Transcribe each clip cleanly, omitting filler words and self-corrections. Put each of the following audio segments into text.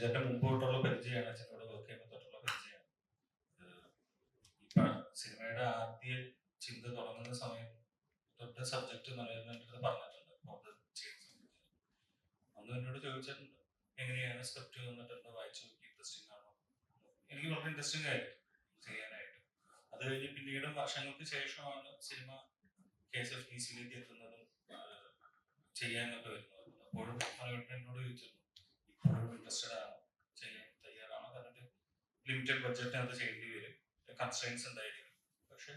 അച്ഛൻ്റെ മുമ്പോട്ടുള്ള പരിചയമാണ്, അച്ഛനോട് വർക്ക് ചെയ്യുമ്പോൾ തൊട്ടുള്ള പരിചയമാണ്. ഇപ്പൊ സിനിമയുടെ ആദ്യ ചിന്ത തുടങ്ങുന്ന സമയം തൊട്ട് സബ്ജക്ട് നല്ലതെന്ന് പറഞ്ഞിട്ടുണ്ട്. അന്ന് എന്നോട് ചോദിച്ചിട്ടുണ്ട് എങ്ങനെയാണ് സ്ക്രിപ്റ്റ് വന്നിട്ടുണ്ട്, വായിച്ചു നോക്കി ഇൻട്രസ്റ്റിംഗ് ആണോ. എനിക്ക് വളരെ ഇൻട്രസ്റ്റിംഗ് ആയിരുന്നു ചെയ്യാനായിട്ട്. അത് കഴിഞ്ഞ് പിന്നീടും വർഷങ്ങൾക്ക് ശേഷമാണ് സിനിമ KSFDCയിലേക്ക് എത്തുന്നതും ചെയ്യാനൊക്കെ വരുന്നത്. അപ്പോഴും എന്നോട് ചോദിച്ചിരുന്നു ഇപ്പോഴും ഇൻട്രസ്റ്റഡ് ആണോ, ചെയ്യാൻ തയ്യാറാണോ, കാരണം ലിമിറ്റഡ് ബഡ്ജറ്റിനകത്ത് ചെയ്യേണ്ടി വരും, കൺസ്ട്രെയിൻസ് ഉണ്ടായിരിക്കും. പക്ഷെ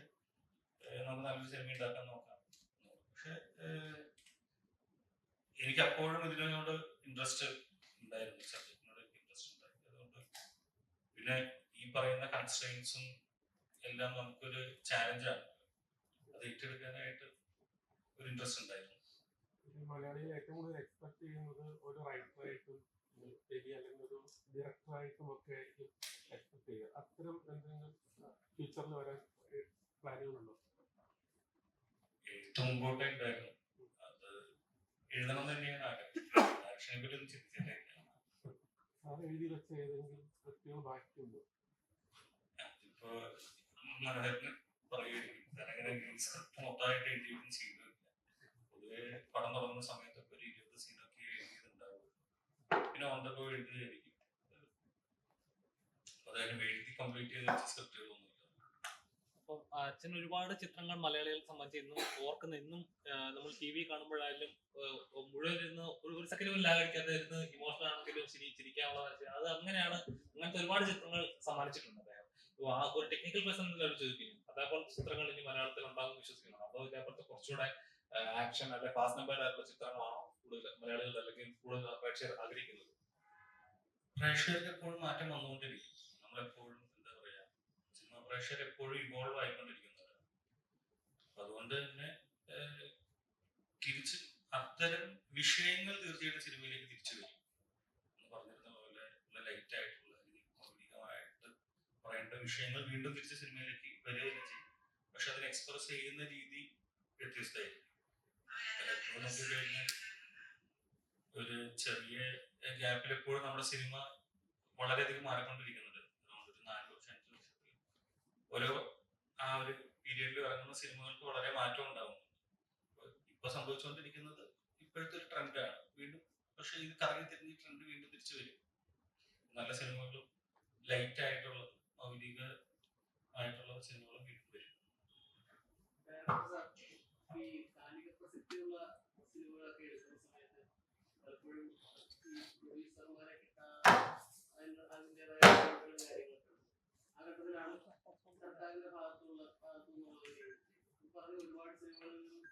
നമുക്ക് നല്ലൊരു സിനിമ ഉണ്ടാക്കാൻ നോക്കാം. പക്ഷെ എനിക്ക് അപ്പോഴും ഇതിനോട് ഇൻട്രസ്റ്റ് ഉണ്ടായിരുന്നു, സബ്ജക്റ്റിനോട് ഇൻട്രസ്റ്റ് ഉണ്ടായിരുന്നു. അതുകൊണ്ട് പിന്നെ ഈ പറയുന്ന കൺസ്ട്രെയിൻസും എല്ലാം നമുക്കൊരു ചാലഞ്ചാണ്, അത് ഏറ്റെടുക്കാനായിട്ട് ഒരു ഇൻട്രസ്റ്റ് ഉണ്ടായിരുന്നു. മലയാളികൾ ഏറ്റവും കൂടുതൽ എക്സ്പെക്ട് ചെയ്യുന്നത് ഒരു റൈറ്ററായിട്ടും അല്ലെങ്കിൽ ഒരു ഡയറക്ടറായിട്ടും ഒക്കെ എക്സ്പെക്ട് ചെയ്യുക. അത്തരം എന്തെങ്കിലും ഫ്യൂച്ചറിൽ വരാൻ പ്ലാനുകളുണ്ടോ? ഏറ്റവും ഇമ്പോർട്ടൻ്റ് ആയിരുന്നു അത് എഴുതണം തന്നെയാണ് ആഗ്രഹം. ആക്ഷനെ പറ്റി ഒന്നും ചിന്തിച്ചിട്ടില്ല. അത് എഴുതി വെച്ച ഏതെങ്കിലും വ്യക്തികൾ ബാക്കിയുണ്ടോ? ഇപ്പൊ മനോഹരന് പറയുകയായിരിക്കും മൊത്തമായിട്ട് എഴുതിയിട്ടും ചെയ്തിട്ടില്ല. പൊതുവെ പടം തുടങ്ങുന്ന സമയത്തൊക്കെ ഒരു 20 സീനൊക്കെ എഴുതിയിട്ടുണ്ടാവും, പിന്നെ ഓണ്ടൊക്കെ എഴുതിയായിരിക്കും. അതായത് എഴുതി കംപ്ലീറ്റ് ചെയ്ത സ്ക്രിപ്റ്റുകളൊന്നും. അപ്പം അച്ഛൻ ഒരുപാട് ചിത്രങ്ങൾ മലയാളികളെ സംബന്ധിച്ച് ഇന്നും ഓർക്കുന്ന, ഇന്നും നമ്മൾ TV കാണുമ്പോഴായാലും മുഴുവൻ ഇരുന്ന് ഒരു സെക്കൻഡ് പോലും ലാഗടിക്കാതെ ഇരുന്ന് ഇമോഷണൽ ആണെങ്കിലും ചിരിക്കാനുള്ള അത് അങ്ങനെയാണ്. അങ്ങനത്തെ ഒരുപാട് ചിത്രങ്ങൾ സമ്മാനിച്ചിട്ടുണ്ട് അദ്ദേഹം. ആ ഒരു ടെക്നിക്കൽ പേഴ്സൺ എല്ലാവരും ചോദിക്കുന്നു അതേപോലെ ചിത്രങ്ങൾ ഇനി മലയാളത്തിൽ ഉണ്ടാകും വിശ്വസിക്കണം. അതോ ഇതേപോലത്തെ കുറച്ചുകൂടെ ആക്ഷൻ അല്ലെ ഫാസ്റ്റ് നമ്പർ ആയിട്ടുള്ള ചിത്രങ്ങളാണോ കൂടുതൽ മലയാളികൾ അല്ലെങ്കിൽ കൂടുതൽ പ്രേക്ഷകർ ആഗ്രഹിക്കുന്നത്? പ്രേക്ഷകർക്ക് എപ്പോഴും മാറ്റം വന്നുകൊണ്ടിരിക്കും. നമ്മളെപ്പോഴും എന്താ പറയാ, സിനിമ പ്രേക്ഷകർ എപ്പോഴും ഇവോൾവ് ആയിക്കൊണ്ടിരിക്കുന്നവരാണ്. അതുകൊണ്ട് തന്നെ തിരിച്ച് അത്തരം വിഷയങ്ങൾ തീർച്ചയായിട്ടും സിനിമയിലേക്ക് തിരിച്ചു വരും. എന്ന് പറഞ്ഞിരുന്ന പോലെ ലൈറ്റ് ആയിട്ടുള്ള മൗലികമായിട്ട് പറയേണ്ട വിഷയങ്ങൾ വീണ്ടും തിരിച്ച് സിനിമയിലേക്ക് വരികയും ചെയ്യും. പക്ഷെ അതിനെ എക്സ്പ്രസ് ചെയ്യുന്ന രീതി വ്യത്യസ്തമായിരിക്കും. എപ്പോഴും നോക്കി കഴിഞ്ഞാൽ ഒരു ചെറിയ ഗ്യാപ്പിൽ എപ്പോഴും നമ്മുടെ സിനിമ വളരെയധികം മാറിക്കൊണ്ടിരിക്കുന്നുണ്ട്. ഒരു 4 വർഷം 5 വർഷത്തിൽ ഓരോ ആ ഒരു പീരിയഡിൽ ഇറങ്ങുന്ന സിനിമകൾക്ക് വളരെ മാറ്റം ഉണ്ടാവും. ഇപ്പൊ സംഭവിച്ചുകൊണ്ടിരിക്കുന്നത് ഇപ്പോഴത്തെ ഒരു ട്രെൻഡാണ് വീണ്ടും. പക്ഷെ ഇത് കറങ്ങി തിരിഞ്ഞ് ട്രെൻഡ് വീണ്ടും തിരിച്ചു വരും. നല്ല സിനിമകളും ലൈറ്റ് ആയിട്ടുള്ള മൗലിക ആയിട്ടുള്ള സിനിമകളും വീണ്ടും വരും. സർക്കാരിന്റെ ഭാഗത്തുള്ള ഒരുപാട് സിനിമകളിൽ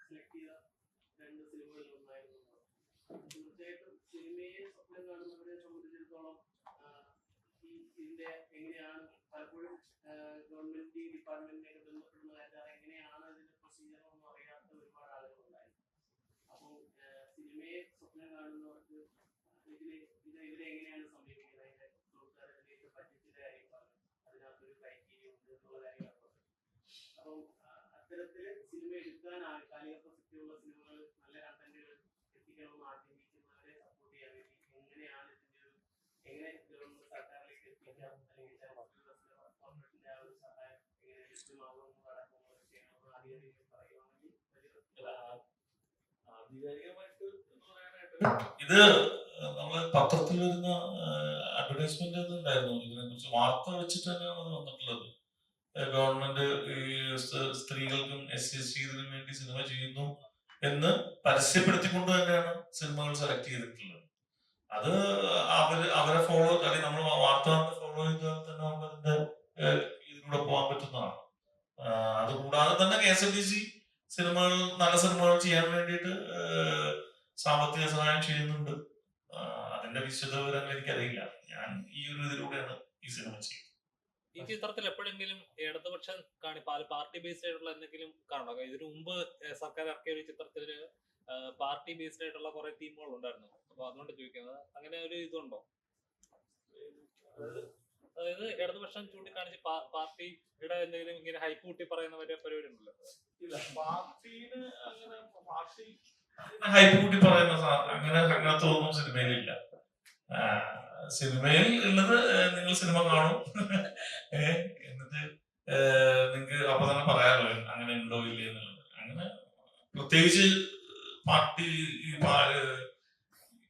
സെലക്ട് ചെയ്ത 2 സിനിമകളിൽ ഒന്നായിരുന്നു. തീർച്ചയായിട്ടും സിനിമയെ സ്വപ്നം കാണുന്നവരെ സംബന്ധിച്ചിടത്തോളം ഇതിന്റെ എങ്ങനെയാണ് പലപ്പോഴും ഗവൺമെന്റ് ഡിപ്പാർട്ട്മെന്റിനെ ബന്ധപ്പെടുന്ന കാര്യങ്ങൾ എങ്ങനെയാണ് ഇതിന്റെ പ്രൊസീജിയർ ഒന്നും അറിയാത്ത ഒരുപാട് ആളുകളുണ്ടായിരുന്നു. അപ്പോൾ സിനിമയെ സ്വപ്നം കാണുന്നവർക്ക് ഇതിനെ എങ്ങനെയാണ് സമീപിക്കുന്നത്? അതിന്റെ പ്രോത്സാഹനത്തിലേക്ക് ബഡ്ജറ്റിന്റെ കാര്യം പറഞ്ഞു, അതിനകത്തൊരു ക്രൈറ്റീരിയ ഉണ്ട് എന്നുള്ള കാര്യങ്ങളൊക്കെ. അപ്പം അത്തരത്തില് സിനിമ എടുക്കാനാണ് കാലിക പ്രസക്തിയുള്ള സിനിമകൾ, നല്ല കണ്ടന്റുകൾ എത്തിക്കണമെന്ന് ആഗ്രഹിക്കുന്നവരെ സപ്പോർട്ട് ചെയ്യാൻ വേണ്ടി എങ്ങനെയാണ് ഇതിന്റെ എങ്ങനെ ഗവൺമെന്റ് സർക്കാരിലേക്ക് എത്തിക്കാം, അല്ലെങ്കിൽ കോർപ്പറേഷന്റെ ആ ഒരു സഹായം എങ്ങനെ ലഭ്യമാകുമെന്ന് അടക്കമുള്ള വിഷയങ്ങൾ ആധികാരികമായി പറയുവാണെങ്കിൽ ആധികാരികമായിട്ട് ഇത് നമ്മള് പത്രത്തിൽ വരുന്ന അഡ്വർടൈസ്മെന്റ് ഉണ്ടായിരുന്നു. ഇതിനെ കുറിച്ച് വാർത്ത വെച്ചിട്ട് തന്നെയാണ് അത് വന്നിട്ടുള്ളത്. ഗവൺമെന്റ് ഈ സ്ത്രീകൾക്കും SC/ST വേണ്ടി സിനിമ ചെയ്യുന്നു എന്ന് പരസ്യപ്പെടുത്തിക്കൊണ്ട് തന്നെയാണ് സിനിമകൾ സെലക്ട് ചെയ്തിട്ടുള്ളത്. അത് അവരെ ഫോളോ, അല്ലെങ്കിൽ നമ്മൾ വാർത്ത ഫോളോ ചെയ്താൽ തന്നെ നമുക്ക് അതിന്റെ ഇതിലൂടെ പോകാൻ പറ്റുന്നതാണ്. അതുകൂടാതെ തന്നെ KSFDC സിനിമകൾ, നല്ല സിനിമകൾ ചെയ്യാൻ വേണ്ടിയിട്ട് സാമ്പത്തിക സഹായം ചെയ്യുന്നുണ്ട്. അതിന്റെ വിശദ വിവരങ്ങൾ എനിക്കറിയില്ല. ഞാൻ ഈ ഒരു ഇതിലൂടെയാണ് ഈ സിനിമ ചെയ്യുന്നത്. ഈ ചിത്രത്തിൽ എപ്പോഴെങ്കിലും ഇടതുപക്ഷം പാർട്ടി ബേസ്ഡ് ആയിട്ടുള്ള എന്തെങ്കിലും കാണോ? ഇതിനു മുമ്പ് സർക്കാർ ഇറക്കിയ ഒരു ചിത്രത്തില് പാർട്ടി ബേസ്ഡ് ആയിട്ടുള്ള കുറെ തീമുകൾ ഉണ്ടായിരുന്നു. അപ്പൊ അതുകൊണ്ട് ചോദിക്കുന്നത്, അങ്ങനെ ഒരു ഇതുണ്ടോ? അതായത് ഇടതുപക്ഷം ചൂണ്ടിക്കാണിച്ച് പാർട്ടിയുടെ എന്തെങ്കിലും ഇങ്ങനെ ഹൈപ്പ് കൂട്ടി പറയുന്ന പരിപാടി ഉണ്ടല്ലോ? ഇല്ല, പാർട്ടിന് അങ്ങനെ ഹൈപ്പ് കൂട്ടി പറയുന്ന അങ്ങനെ അങ്ങനത്തെ ഒന്നും സിനിമയിലില്ല. സിനിമയിൽ ഉള്ളത് നിങ്ങൾ സിനിമ കാണും. എന്നിട്ട് നിങ്ങൾക്ക് അപ്പൊ തന്നെ പറയാലോ അങ്ങനെ ഉണ്ടോ ഇല്ലേ എന്നുള്ളത്. അങ്ങനെ പ്രത്യേകിച്ച് പാർട്ടി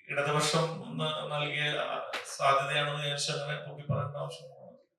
ഇടതുപക്ഷം നൽകിയ സാധ്യതയാണെന്ന് വിചാരിച്ച് അങ്ങനെ പൊക്കി പറയേണ്ട ആവശ്യമില്ല.